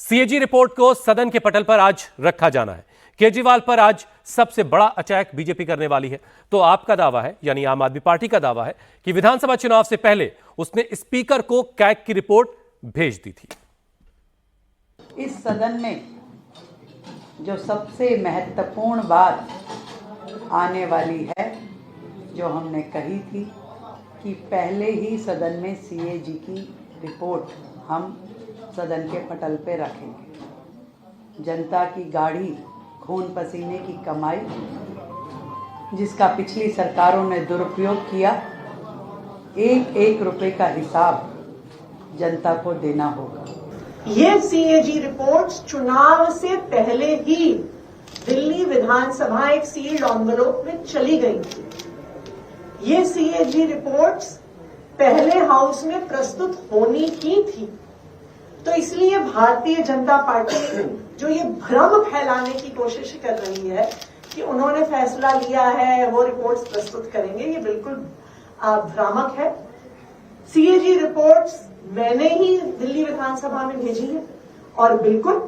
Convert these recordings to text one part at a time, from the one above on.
CAG report को सदन के पटल पर आज रखा जाना है। केजरीवाल पर आज सबसे बड़ा अटैक बीजेपी करने वाली है। तो आपका दावा है, यानी आम आदमी पार्टी का दावा है कि विधानसभा चुनाव से पहले उसने स्पीकर को कैग की रिपोर्ट भेज दी थी। इस सदन में जो सबसे महत्वपूर्ण बात आने वाली है, जो हमने कही थी कि पहले ही सदन में सीएजी की रिपोर्ट हम सदन के पटल पे रखेंगे। जनता की गाढ़ी खून पसीने की कमाई, जिसका पिछली सरकारों ने दुरुपयोग किया, एक एक रुपए का हिसाब जनता को देना होगा। ये सीएजी रिपोर्ट्स चुनाव से पहले ही दिल्ली विधानसभा एक सील्ड एनवेलप में चली गई थी। ये सीएजी रिपोर्ट्स पहले हाउस में प्रस्तुत होनी ही थी। तो इसलिए भारतीय जनता पार्टी जो ये भ्रम फैलाने की कोशिश कर रही है कि उन्होंने फैसला लिया है, वो रिपोर्ट्स प्रस्तुत करेंगे, ये बिल्कुल भ्रामक है। सीएजी रिपोर्ट्स मैंने ही दिल्ली विधानसभा में भेजी है और बिल्कुल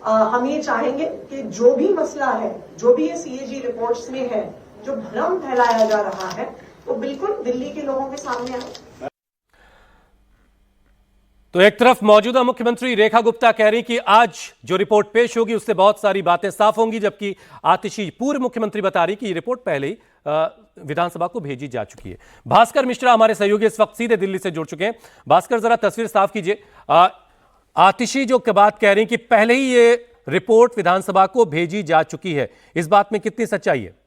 हम ये चाहेंगे कि जो भी मसला है, जो भी ये सीएजी रिपोर्ट्स में है, जो भ्रम फैलाया जा रहा है, वो बिल्कुल दिल्ली के लोगों के सामने आए। तो एक तरफ मौजूदा मुख्यमंत्री रेखा गुप्ता कह रही कि आज जो रिपोर्ट पेश होगी उससे बहुत सारी बातें साफ होंगी, जबकि आतिशी पूर्व मुख्यमंत्री बता रही कि ये रिपोर्ट पहले ही विधानसभा को भेजी जा चुकी है। भास्कर मिश्रा हमारे सहयोगी इस वक्त सीधे दिल्ली से जुड़ चुके हैं। भास्कर, जरा तस्वीर साफ कीजिए। आतिशी जो बात कह रही कि पहले ही ये रिपोर्ट विधानसभा को भेजी जा चुकी है, इस बात में कितनी सच्चाई है?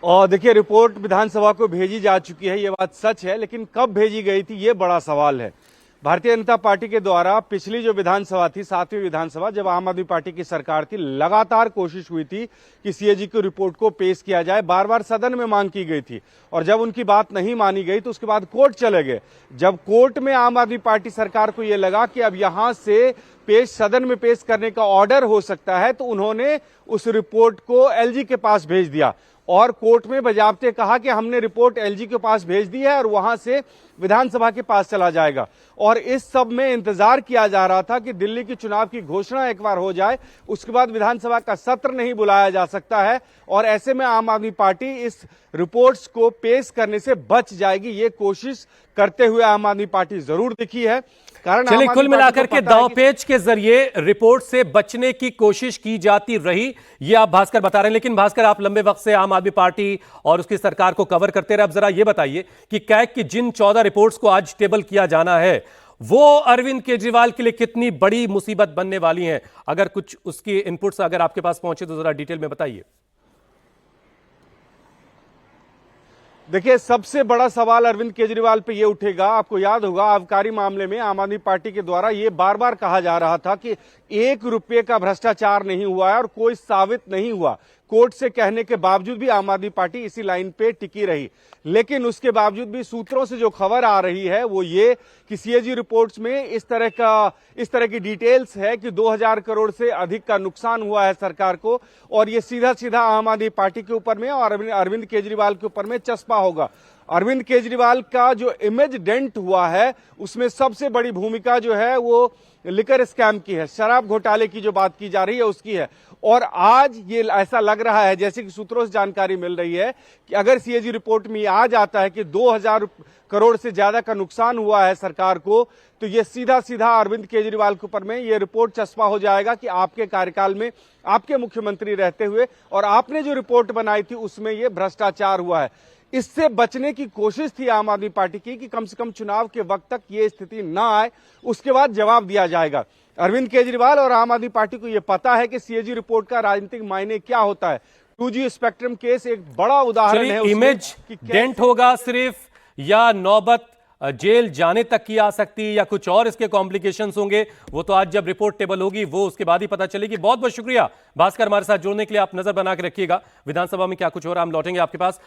और देखिए, रिपोर्ट विधानसभा को भेजी जा चुकी है, ये बात सच है, लेकिन कब भेजी गई थी ये बड़ा सवाल है। भारतीय जनता पार्टी के द्वारा पिछली जो विधानसभा थी, 7वीं विधानसभा, जब आम आदमी पार्टी की सरकार थी, लगातार कोशिश हुई थी कि सीएजी की रिपोर्ट को पेश किया जाए। बार बार सदन में मांग की गई थी और जब उनकी बात नहीं मानी गई तो उसके बाद कोर्ट चले गए। जब कोर्ट में आम आदमी पार्टी सरकार को यह लगा कि अब यहां से सदन में पेश करने का ऑर्डर हो सकता है, तो उन्होंने उस रिपोर्ट को एलजी के पास भेज दिया और कोर्ट में बजाबते कहा कि हमने रिपोर्ट एलजी के पास भेज दी है और वहां से विधानसभा के पास चला जाएगा। और इस सब में इंतजार किया जा रहा था कि दिल्ली की चुनाव की घोषणा एक बार हो जाए, उसके बाद विधानसभा का सत्र नहीं बुलाया जा सकता है और ऐसे में आम आदमी पार्टी इस रिपोर्ट्स को पेश करने से बच जाएगी। ये कोशिश करते हुए आम आदमी पार्टी जरूर दिखी है। कारण चलिए, कुल मिलाकर के दांवपेच के जरिए रिपोर्ट से बचने की कोशिश की जाती रही, ये आप भास्कर बता रहे हैं। लेकिन भास्कर, आप लंबे वक्त से आम आदमी पार्टी और उसकी सरकार को कवर करते रहे। अब जरा ये बताइए कि कैग की जिन 14 रिपोर्ट्स को आज टेबल किया जाना है, वो अरविंद केजरीवाल के लिए कितनी बड़ी मुसीबत बनने वाली हैं? अगर कुछ उसकी इनपुट्स अगर आपके पास पहुंचे तो जरा डिटेल में बताइए। देखिए, सबसे बड़ा सवाल अरविंद केजरीवाल पे ये उठेगा। आपको याद होगा, आबकारी मामले में आम आदमी पार्टी के द्वारा ये बार बार कहा जा रहा था कि 1 रुपये का भ्रष्टाचार नहीं हुआ है और कोई साबित नहीं हुआ। कोर्ट से कहने के बावजूद भी आम आदमी पार्टी इसी लाइन पे टिकी रही। लेकिन उसके बावजूद भी सूत्रों से जो खबर आ रही है वो ये कि सीएजी रिपोर्ट्स में इस तरह की डिटेल्स है कि 2000 करोड़ से अधिक का नुकसान हुआ है सरकार को और ये सीधा सीधा आम आदमी पार्टी के ऊपर में और अरविंद केजरीवाल के ऊपर में चस्पा होगा। अरविंद केजरीवाल का जो इमेज डेंट हुआ है, उसमें सबसे बड़ी भूमिका जो है वो लिकर स्कैम की है, शराब घोटाले की जो बात की जा रही है उसकी है। और आज ये ऐसा लग रहा है, जैसे कि सूत्रों से जानकारी मिल रही है, कि अगर सीएजी रिपोर्ट में आ जाता है कि 2000 करोड़ से ज्यादा का नुकसान हुआ है सरकार को, तो ये सीधा सीधा अरविंद केजरीवाल के ऊपर में ये रिपोर्ट चस्पा हो जाएगा कि आपके कार्यकाल में आपके मुख्यमंत्री रहते हुए और आपने जो रिपोर्ट बनाई थी उसमें ये भ्रष्टाचार हुआ है। इससे बचने की कोशिश थी आम आदमी पार्टी की कि कम से कम चुनाव के वक्त तक ये स्थिति ना आए, उसके बाद जवाब दिया जाएगा। अरविंद केजरीवाल और आम आदमी पार्टी को यह पता है कि सीएजी रिपोर्ट का राजनीतिक मायने क्या होता है। 2G स्पेक्ट्रम केस एक बड़ा उदाहरण है। इमेज डेंट होगा सिर्फ, या नौबत जेल जाने तक की आ सकती है, या कुछ और इसके कॉम्प्लिकेशंस होंगे, वो तो आज जब रिपोर्ट टेबल होगी वो उसके बाद ही पता चलेगी। बहुत बहुत शुक्रिया भास्कर, हमारे साथ जुड़ने के लिए। आप नजर बना के रखिएगा विधानसभा में क्या कुछ हो रहा है, हम लौटेंगे आपके पास।